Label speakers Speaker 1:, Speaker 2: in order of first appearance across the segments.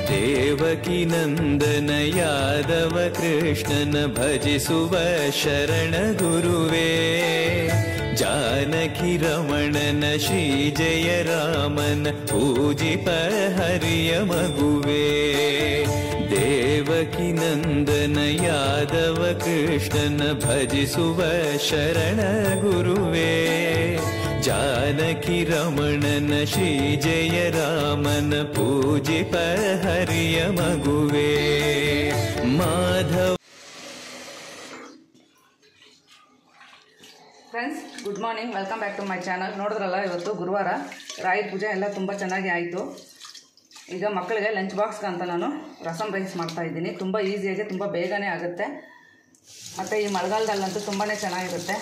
Speaker 1: ದೇವಕಿ ನಂದನ ಯಾದವ ಕೃಷ್ಣನ ಭಜಿಸುವ ಶರಣ ಗುರುವೇ, ಜಾನಕಿ ರಮಣನ ಶ್ರೀ ಜಯ ರಾಮನ ಪೂಜಿಪ ಹರಿಯ ಮಗುವೇ. ದೇವಕಿ ನಂದನ ಯಾದವ ಕೃಷ್ಣನ ಭಜಿಸುವ ಶರಣ ಗುರುವೇ, ಜಾನಕಿ ರಮಣನ ಶ್ರೀ ಜಯ ರಾಮನ ಪೂಜಿಪ ಹರಿಯ ಮಗುವೇ. Madhava.
Speaker 2: Friends, good morning, welcome back to my channel. ನೋಡಿದ್ರಲ್ಲ, ಇವತ್ತು ಗುರುವಾರ ರಾಯರ ಪೂಜೆ ಎಲ್ಲ ತುಂಬ ಚೆನ್ನಾಗಿ ಆಯಿತು. ಈಗ ಮಕ್ಕಳಿಗೆ ಲಂಚ್ ಬಾಕ್ಸ್ಗೆ ಅಂತ ನಾನು ರಸಮ್ ರೈಸ್ ಮಾಡ್ತಾಯಿದ್ದೀನಿ. ತುಂಬ ಈಸಿಯಾಗಿ, ತುಂಬ ಬೇಗನೆ ಆಗುತ್ತೆ, ಮತ್ತು ಈ ಮಳೆಗಾಲದಲ್ಲಂತೂ ತುಂಬಾ ಚೆನ್ನಾಗಿರುತ್ತೆ.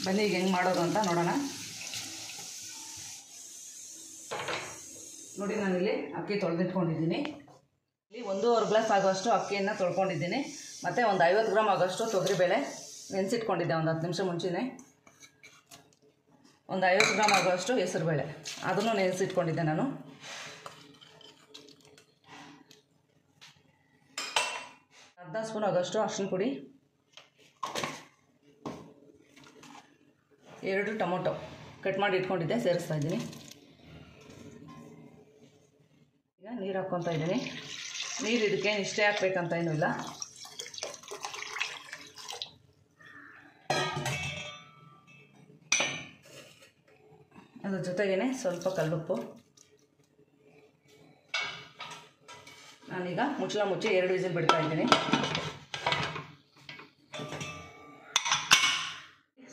Speaker 2: ಬನ್ನಿ ಈಗ ಹೆಂಗೆ ಮಾಡೋದು ಅಂತ ನೋಡೋಣ. ನೋಡಿ, ನಾನಿಲ್ಲಿ ಅಕ್ಕಿ ತೊಳೆದಿಟ್ಕೊಂಡಿದ್ದೀನಿ. ಇಲ್ಲಿ 1.5 ಗ್ಲಾಸ್ ಆಗೋಷ್ಟು ಅಕ್ಕಿಯನ್ನು ತೊಳ್ಕೊಂಡಿದ್ದೀನಿ. ಮತ್ತು ಒಂದು 50 ಗ್ರಾಮ್ ಆಗೋಷ್ಟು ತೊಗರಿಬೇಳೆ ನೆನೆಸಿಟ್ಕೊಂಡಿದ್ದೆ ಒಂದು 10 ನಿಮಿಷ ಮುಂಚೆನೇ. ಒಂದು 50 ಗ್ರಾಮ್ ಆಗೋಷ್ಟು ಹೆಸರುಬೇಳೆ ಅದನ್ನು ನೆನೆಸಿಟ್ಕೊಂಡಿದ್ದೆ ನಾನು. ಅರ್ಧ ಸ್ಪೂನ್ ಆಗೋಷ್ಟು ಅರಿಶಿನ ಪುಡಿ, 2 ಟೊಮೊಟೊ ಕಟ್ ಮಾಡಿ ಇಟ್ಕೊಂಡಿದ್ದೆ, ಸೇರಿಸ್ತಾ ಇದ್ದೀನಿ. ಈಗ ನೀರು ಹಾಕ್ಕೊತಾ ಇದ್ದೀನಿ. ನೀರು ಇದಕ್ಕೆ ಇಷ್ಟೇ ಹಾಕ್ಬೇಕಂತ ಏನೂ ಇಲ್ಲ. ಅದ್ರ ಜೊತೆಗೇ ಸ್ವಲ್ಪ ಕಲ್ಲುಪ್ಪು. ನಾನೀಗ ಮುಚ್ಚಳ ಮುಚ್ಚಿ 2 ವಿಸಿಲ್ ಬಿಡ್ತಾ ಇದ್ದೀನಿ.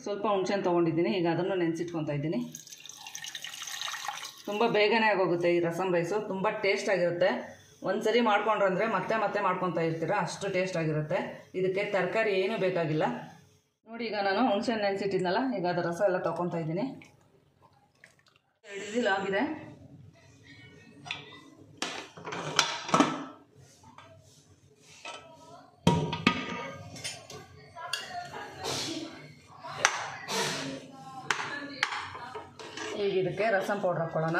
Speaker 2: ಸ್ವಲ್ಪ ಹುಣಸೆಹಣ್ಣು ತೊಗೊಂಡಿದ್ದೀನಿ. ಈಗ ಅದನ್ನು ನೆನೆಸಿಟ್ಕೊತಾ ಇದ್ದೀನಿ. ತುಂಬ ಬೇಗನೆ ಆಗೋಗುತ್ತೆ ಈ ರಸಮ್ ರೈಸು. ತುಂಬ ಟೇಸ್ಟಾಗಿರುತ್ತೆ. ಒಂದು ಸರಿ ಮಾಡ್ಕೊಂಡ್ರಂದರೆ ಮತ್ತೆ ಮತ್ತೆ ಮಾಡ್ಕೊತಾ ಇರ್ತೀರ, ಅಷ್ಟು ಟೇಸ್ಟಾಗಿರುತ್ತೆ. ಇದಕ್ಕೆ ತರಕಾರಿ ಏನೂ ಬೇಕಾಗಿಲ್ಲ. ನೋಡಿ, ಈಗ ನಾನು ಹುಣಸೆಹಣ್ಣು ನೆನೆಸಿಟ್ಟಿದ್ನಲ್ಲ, ಈಗ ಅದರ ರಸ ಎಲ್ಲ ತೊಗೊತಾ ಇದ್ದೀನಿ. 2 ವಿಸಿಲ್ ಆಗಿದೆ. ಈಗ ಇದಕ್ಕೆ ರಸಮ್ ಪೌಡ್ರ್ ಹಾಕ್ಕೊಳ್ಳೋಣ.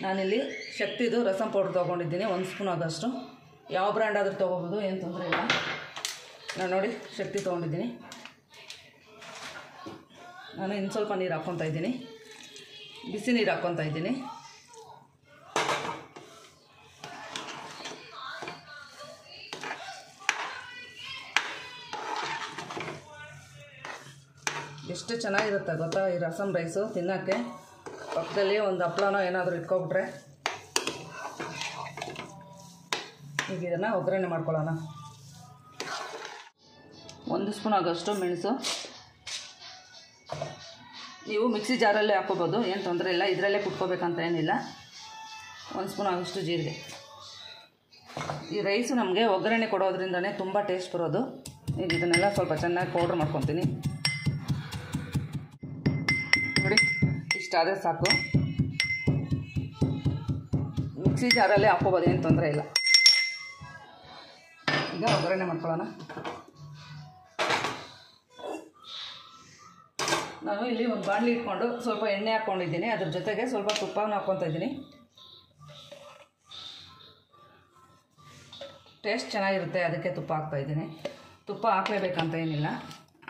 Speaker 2: ನಾನಿಲ್ಲಿ ಶಕ್ತಿದು ರಸಮ್ ಪೌಡ್ರ್ ತೊಗೊಂಡಿದ್ದೀನಿ, 1 ಸ್ಪೂನ್ ಆಗೋಷ್ಟು. ಯಾವ ಬ್ರ್ಯಾಂಡ್ ಆದರೂ ತೊಗೋಬೋದು, ಏನು ತೊಂದರೆ ಇಲ್ಲ. ನಾನು ನೋಡಿ ಶಕ್ತಿ ತೊಗೊಂಡಿದ್ದೀನಿ. ನಾನು ಇನ್ನು ಸ್ವಲ್ಪ ನೀರು ಹಾಕ್ಕೊತಾ ಇದ್ದೀನಿ. ಬಿಸಿ ನೀರು ಹಾಕ್ಕೊತಾ ಇದ್ದೀನಿ. ಎಷ್ಟು ಚೆನ್ನಾಗಿರುತ್ತೆ ಗೊತ್ತಾ ಈ ರಸಮ್ ರೈಸು ತಿನ್ನೋಕ್ಕೆ. ಪಕ್ಕದಲ್ಲಿ ಒಂದು ಹಪ್ಪಳನೋ ಏನಾದರೂ ಇಟ್ಕೊಬಿಟ್ರೆ. ಈಗ ಇದನ್ನು ಒಗ್ಗರಣೆ ಮಾಡ್ಕೊಳ್ಳೋಣ. 1 ಸ್ಪೂನ್ ಆಗೋಷ್ಟು ಮೆಣಸು. ನೀವು ಮಿಕ್ಸಿ ಜಾರಲ್ಲೇ ಹಾಕ್ಕೋಬೋದು, ಏನು ತೊಂದರೆ ಇಲ್ಲ. ಇದರಲ್ಲೇ ಕುಟ್ಕೋಬೇಕಂತ ಏನಿಲ್ಲ. 1 ಸ್ಪೂನ್ ಆಗೋಷ್ಟು ಜೀರಿಗೆ. ಈ ರೈಸು ನಮಗೆ ಒಗ್ಗರಣೆ ಕೊಡೋದ್ರಿಂದನೇ ತುಂಬ ಟೇಸ್ಟ್ ಬರೋದು. ಈಗ ಇದನ್ನೆಲ್ಲ ಸ್ವಲ್ಪ ಚೆನ್ನಾಗಿ ಪೌಡ್ರ್ ಮಾಡ್ಕೊತೀನಿ. ನೋಡಿ, ಇಷ್ಟಾದರೆ ಸಾಕು. ಮಿಕ್ಸಿ ಜಾರಲ್ಲೇ ಹಾಕ್ಕೋಬೋದು, ಏನು ತೊಂದರೆ ಇಲ್ಲ. ಈಗ ಒಗ್ಗರಣೆ ಮಾಡ್ಕೊಳ್ಳೋಣ. ನಾನು ಇಲ್ಲಿ ಒಂದು ಬಾಣಲಿ ಇಟ್ಕೊಂಡು ಸ್ವಲ್ಪ ಎಣ್ಣೆ ಹಾಕ್ಕೊಂಡಿದ್ದೀನಿ. ಅದ್ರ ಜೊತೆಗೆ ಸ್ವಲ್ಪ ತುಪ್ಪವನ್ನು ಹಾಕ್ಕೊತಾ ಇದ್ದೀನಿ. ಟೇಸ್ಟ್ ಚೆನ್ನಾಗಿರುತ್ತೆ, ಅದಕ್ಕೆ ತುಪ್ಪ ಹಾಕ್ತಾಯಿದ್ದೀನಿ. ತುಪ್ಪ ಹಾಕಲೇಬೇಕಂತ ಏನಿಲ್ಲ,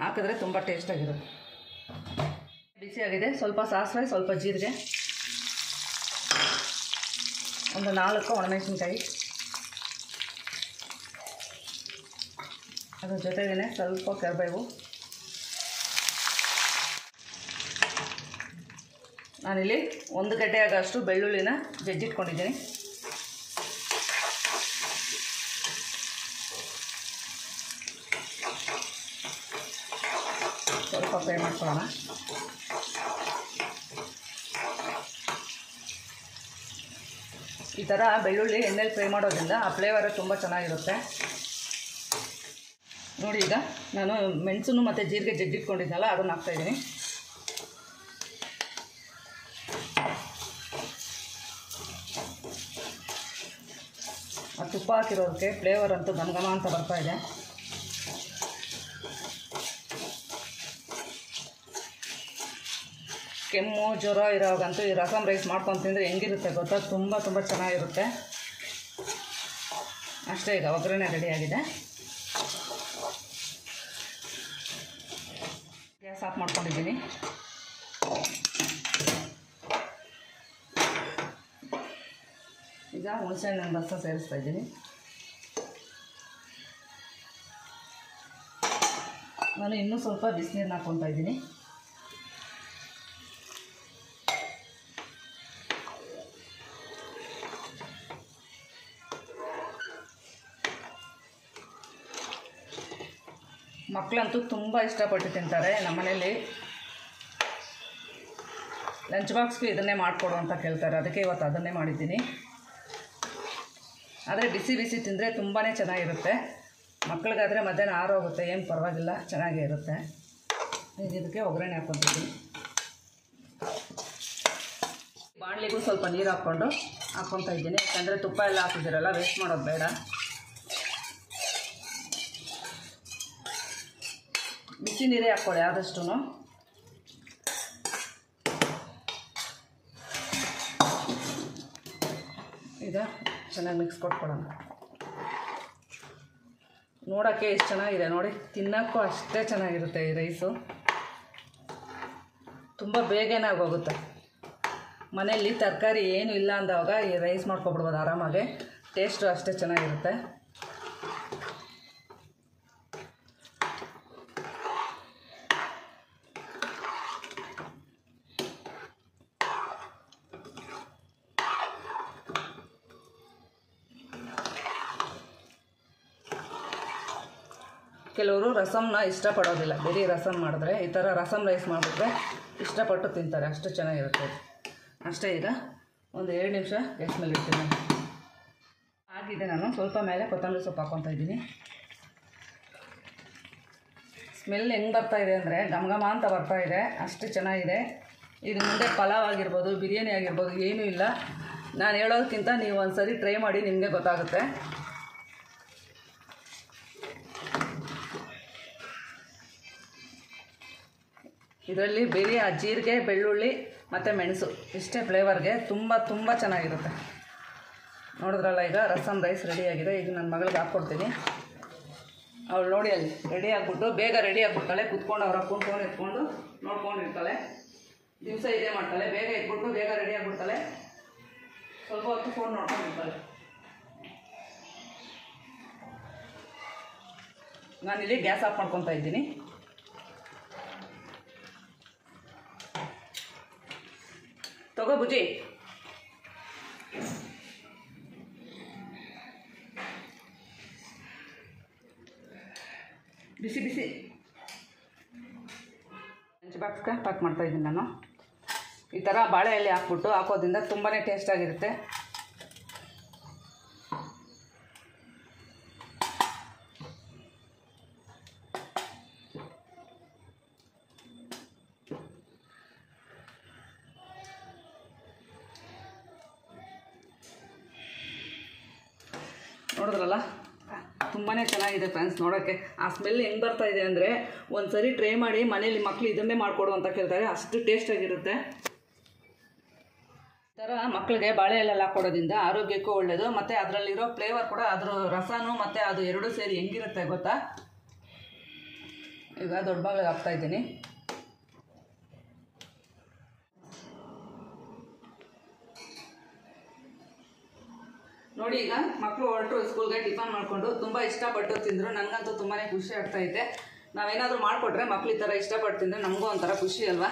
Speaker 2: ಹಾಕಿದ್ರೆ ತುಂಬ ಟೇಸ್ಟಾಗಿರುತ್ತೆ. ಬಿಸಿಯಾಗಿದೆ. ಸ್ವಲ್ಪ ಸಾಸಿವೆ, ಸ್ವಲ್ಪ ಜೀರಿಗೆ, ಒಂದು 4 ಒಣಮೆಣಸಿನ್ಕಾಯಿ, ಅದ್ರ ಜೊತೆಗೇ ಸ್ವಲ್ಪ ಕರಿಬೇವು. ನಾನಿಲ್ಲಿ 1 ಗಡ್ಡೆ ಆಗೋಷ್ಟು ಬೆಳ್ಳುಳ್ಳಿನ ಜಜ್ಜಿಟ್ಕೊಂಡಿದ್ದೀನಿ. ಸ್ವಲ್ಪ ಫ್ರೈ ಮಾಡ್ಕೊಳ್ಳೋಣ. ಈ ಥರ ಬೆಳ್ಳುಳ್ಳಿ ಎಣ್ಣೆಲಿ ಫ್ರೈ ಮಾಡೋದ್ರಿಂದ ಆ ಫ್ಲೇವರ್ ತುಂಬ ಚೆನ್ನಾಗಿರುತ್ತೆ. ನೋಡಿ, ಈಗ ನಾನು ಮೆಣಸನ್ನು ಮತ್ತು ಜೀರಿಗೆ ಜಜ್ಜಿಟ್ಕೊಂಡಿದ್ದೆನಲ್ಲ ಅದನ್ನು ಹಾಕ್ತಾಯಿದ್ದೀನಿ. ಆ ತುಪ್ಪ ಹಾಕಿರೋದಕ್ಕೆ ಫ್ಲೇವರ್ ಅಂತೂ ಘಮ ಘಮ ಅಂತ ಬರ್ತಾಯಿದೆ. ಕೆಮ್ಮು ಜ್ವರ ಇರೋವಾಗಂತೂ ಈ ರಸಮ್ ರೈಸ್ ಮಾಡ್ಕೊಂಡು ತಿಂದರೆ ಹೆಂಗಿರುತ್ತೆ ಗೊತ್ತಾ, ತುಂಬ ತುಂಬ ಚೆನ್ನಾಗಿರುತ್ತೆ. ಅಷ್ಟೇ, ಈಗ ಒಗ್ಗರಣೆ ರೆಡಿಯಾಗಿದೆ. ಗ್ಯಾಸ್ ಆಫ್ ಮಾಡ್ಕೊಂಡಿದ್ದೀನಿ. ಈಗ ಹುಣಸೆಹಣ್ಣಿನ ರಸ ಸೇರಿಸ್ತಾ ಇದ್ದೀನಿ. ನಾನು ಇನ್ನೂ ಸ್ವಲ್ಪ ಬಿಸಿನೀರನ್ನ ಹಾಕ್ಕೊತಾ ಇದ್ದೀನಿ. ಮಕ್ಕಳಂತೂ ತುಂಬ ಇಷ್ಟಪಟ್ಟು ತಿಂತಾರೆ. ನಮ್ಮನೇಲಿ ಲಂಚ್ ಬಾಕ್ಸ್ಗೂ ಇದನ್ನೇ ಮಾಡಿಕೊಡು ಅಂತ ಕೇಳ್ತಾರೆ, ಅದಕ್ಕೆ ಇವತ್ತು ಅದನ್ನೇ ಮಾಡಿದ್ದೀನಿ. ಆದರೆ ಬಿಸಿ ಬಿಸಿ ತಿಂದರೆ ತುಂಬಾ ಚೆನ್ನಾಗಿರುತ್ತೆ. ಮಕ್ಕಳಿಗಾದರೆ ಮಧ್ಯಾಹ್ನ ಆರೋಗುತ್ತೆ, ಏನು ಪರವಾಗಿಲ್ಲ, ಚೆನ್ನಾಗೇ ಇರುತ್ತೆ. ಈಗ ಇದಕ್ಕೆ ಒಗ್ಗರಣೆ ಹಾಕ್ಕೊತಿದ್ದೀನಿ. ಬಾಣಲಿಗೂ ಸ್ವಲ್ಪ ನೀರು ಹಾಕ್ಕೊತಾ ಇದ್ದೀನಿ, ಯಾಕಂದರೆ ತುಪ್ಪ ಎಲ್ಲ ಹಾಕಿದ್ದೀರಲ್ಲ, ವೇಸ್ಟ್ ಮಾಡೋದು ಬೇಡ. ಬಿಸಿ ನೀರೇ ಹಾಕ್ಕೊಳ್ಳಿ ಆದಷ್ಟು. ಈಗ ಚೆನ್ನಾಗಿ ಮಿಕ್ಸ್ ಕೊಟ್ಕೊಳ್ಳೋಣ. ನೋಡೋಕ್ಕೆ ಎಷ್ಟು ಚೆನ್ನಾಗಿದೆ ನೋಡಿ, ತಿನ್ನೋಕ್ಕೂ ಅಷ್ಟೇ ಚೆನ್ನಾಗಿರುತ್ತೆ ಈ ರೈಸು. ತುಂಬ ಬೇಗನೆ ಆಗೋಗುತ್ತೆ. ಮನೆಯಲ್ಲಿ ತರಕಾರಿ ಏನು ಇಲ್ಲ ಅಂದಾಗ ಈ ರೈಸ್ ಮಾಡ್ಕೊಬಿಡ್ಬೋದು ಆರಾಮಾಗಿ. ಟೇಸ್ಟು ಅಷ್ಟೇ ಚೆನ್ನಾಗಿರುತ್ತೆ. ಕೆಲವರು ರಸಮ್ನ ಇಷ್ಟಪಡೋದಿಲ್ಲ, ಬರೀ ರಸಮ್ ಮಾಡಿದ್ರೆ. ಈ ಥರ ರಸಮ್ ರೈಸ್ ಮಾಡಿಬಿಟ್ರೆ ಇಷ್ಟಪಟ್ಟು ತಿಂತಾರೆ, ಅಷ್ಟು ಚೆನ್ನಾಗಿರುತ್ತೆ. ಅಷ್ಟೇ, ಈಗ ಒಂದು 2 ನಿಮಿಷ ಗ್ಯಾಸ್ ಮೇಲೆ ಇಡ್ತೀನಿ. ಆಗಿದೆ, ನಾನು ಸ್ವಲ್ಪ ಮೇಲೆ ಕೊತ್ತಂಬರಿ ಸೊಪ್ಪು ಹಾಕ್ಕೊತಾ ಇದ್ದೀನಿ. ಸ್ಮೆಲ್ ಹೆಂಗೆ ಬರ್ತಾಯಿದೆ ಅಂದರೆ ಘಮ ಅಂತ ಬರ್ತಾಯಿದೆ, ಅಷ್ಟು ಚೆನ್ನಾಗಿದೆ. ಇದು ಮುಂದೆ ಪಲಾವ್ ಆಗಿರ್ಬೋದು, ಬಿರಿಯಾನಿ ಆಗಿರ್ಬೋದು, ಏನೂ ಇಲ್ಲ. ನಾನು ಹೇಳೋದಕ್ಕಿಂತ ನೀವು ಒಂದು ಸರಿ ಟ್ರೈ ಮಾಡಿ, ನಿಮಗೆ ಗೊತ್ತಾಗುತ್ತೆ. ಇದರಲ್ಲಿ ಬರೀ ಆ ಜೀರಿಗೆ, ಬೆಳ್ಳುಳ್ಳಿ ಮತ್ತು ಮೆಣಸು ಇಷ್ಟೇ ಫ್ಲೇವರ್ಗೆ ತುಂಬ ತುಂಬ ಚೆನ್ನಾಗಿರುತ್ತೆ. ನೋಡಿದ್ರಲ್ಲ, ಈಗ ರಸಮ್ ರೈಸ್ ರೆಡಿಯಾಗಿದೆ. ಈಗ ನನ್ನ ಮಗಳಿಗೆ ಹಾಕ್ಕೊಡ್ತೀನಿ. ಅವಳು ನೋಡಿ ಅಲ್ಲಿ ರೆಡಿ ಆಗಿಬಿಟ್ಟು ಬೇಗ ರೆಡಿ ಆಗಿಬಿಡ್ತಾಳೆ. ಕುತ್ಕೊಂಡು ಅವ್ರ ಅಪ್ಪನ ಫೋನ್ ಎತ್ಕೊಂಡು ನೋಡ್ಕೊಂಡಿರ್ತಾಳೆ. ದಿವಸ ಇದೇ ಮಾಡ್ತಾಳೆ, ಬೇಗ ಎತ್ಬಿಟ್ಟು ಬೇಗ ರೆಡಿ ಆಗಿಬಿಡ್ತಾಳೆ. ಸ್ವಲ್ಪ ಹೊತ್ತು ಫೋನ್ ನೋಡ್ಕೊಂಡಿರ್ತಾಳೆ. ನಾನಿಲ್ಲಿ ಗ್ಯಾಸ್ ಆಫ್ ಮಾಡ್ಕೊತಾ ಇದ್ದೀನಿ. ತಗೋ ಬುಜ್ಜಿ. ಬಿಸಿ ಬಿಸಿ ಲಂಚ್ ಬಾಕ್ಸ್ಗೆ ಪ್ಯಾಕ್ ಮಾಡ್ತಾಯಿದ್ದೀನಿ ನಾನು. ಈ ಥರ ಬಾಳೆ ಎಲೆ ಹಾಕೋದ್ರಿಂದ ತುಂಬಾ ಟೇಸ್ಟಾಗಿರುತ್ತೆ. ನೋಡಿದ್ರಲ್ಲ, ತುಂಬಾ ಚೆನ್ನಾಗಿದೆ ಫ್ರೆಂಡ್ಸ್. ನೋಡೋಕ್ಕೆ ಆ ಸ್ಮೆಲ್ ಹೆಂಗೆ ಬರ್ತಾ ಇದೆ ಅಂದರೆ ಒಂದು ಸರಿ ಟ್ರೈ ಮಾಡಿ. ಮನೇಲಿ ಮಕ್ಕಳು ಇದನ್ನೇ ಮಾಡಿಕೊಡು ಅಂತ ಕೇಳ್ತಾರೆ, ಅಷ್ಟು ಟೇಸ್ಟಾಗಿರುತ್ತೆ. ಈ ಥರ ಮಕ್ಕಳಿಗೆ ಬಾಳೆ ಎಲೆ ಹಾಕ್ಕೊಡೋದ್ರಿಂದ ಆರೋಗ್ಯಕ್ಕೂ ಒಳ್ಳೆಯದು, ಮತ್ತು ಅದರಲ್ಲಿರೋ ಫ್ಲೇವರ್ ಕೂಡ, ಅದ್ರ ರಸನೂ ಮತ್ತು ಅದು ಎರಡೂ ಸೇರಿ ಹೆಂಗಿರುತ್ತೆ ಗೊತ್ತಾ. ಈಗ ದೊಡ್ಡ ಮಗಳಿಗೆ ಹಾಕ್ತಾಯಿದ್ದೀನಿ. ನೋಡಿ, ಈಗ ಮಕ್ಕಳು ಹೊರಟರು ಸ್ಕೂಲ್ಗೆ, ಟಿಫನ್ ಮಾಡಿಕೊಂಡು ತುಂಬ ಇಷ್ಟಪಟ್ಟು ತಿಂದರು. ನನಗಂತೂ ತುಂಬಾ ಖುಷಿ ಆಗ್ತಾಯಿದೆ. ನಾವೇನಾದರೂ ಮಾಡಿಕೊಟ್ರೆ ಮಕ್ಳು ಈ ಥರ ಇಷ್ಟಪಟ್ಟು ತಿಂದರೆ ನಮಗೂ ಒಂಥರ ಖುಷಿ ಅಲ್ವಾ.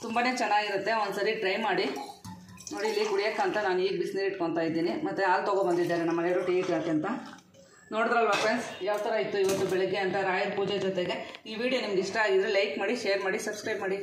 Speaker 2: ತುಂಬಾ ಚೆನ್ನಾಗಿರುತ್ತೆ, ಒಂದು ಸರಿ ಟ್ರೈ ಮಾಡಿ. ನೋಡಿ, ಇಲ್ಲಿ ಕುಡಿಯೋಕ್ಕಂತ ನಾನು ಈಗ ಬಿಸಿನೀರು ಇಟ್ಕೊತಾ ಇದ್ದೀನಿ. ಮತ್ತು ಹಾಲು ತೊಗೊಬಂದಿದ್ದಾರೆ ನಮ್ಮ ಮನೆಯವರು ಟೀ ಇಟ್ಟಾಕೆ ಅಂತ. ನೋಡಿದ್ರಲ್ವ ಫ್ರೆಂಡ್ಸ್, ಯಾವ ಥರ ಇತ್ತು ಇವತ್ತು ಬೆಳಗ್ಗೆ ಅಂತ ರಾಯರ ಪೂಜೆ ಜೊತೆಗೆ. ಈ ವಿಡಿಯೋ ನಿಮ್ಗೆ ಇಷ್ಟ ಆಗಿದ್ರೆ ಲೈಕ್ ಮಾಡಿ, ಶೇರ್ ಮಾಡಿ, ಸಬ್ಸ್ಕ್ರೈಬ್ ಮಾಡಿ.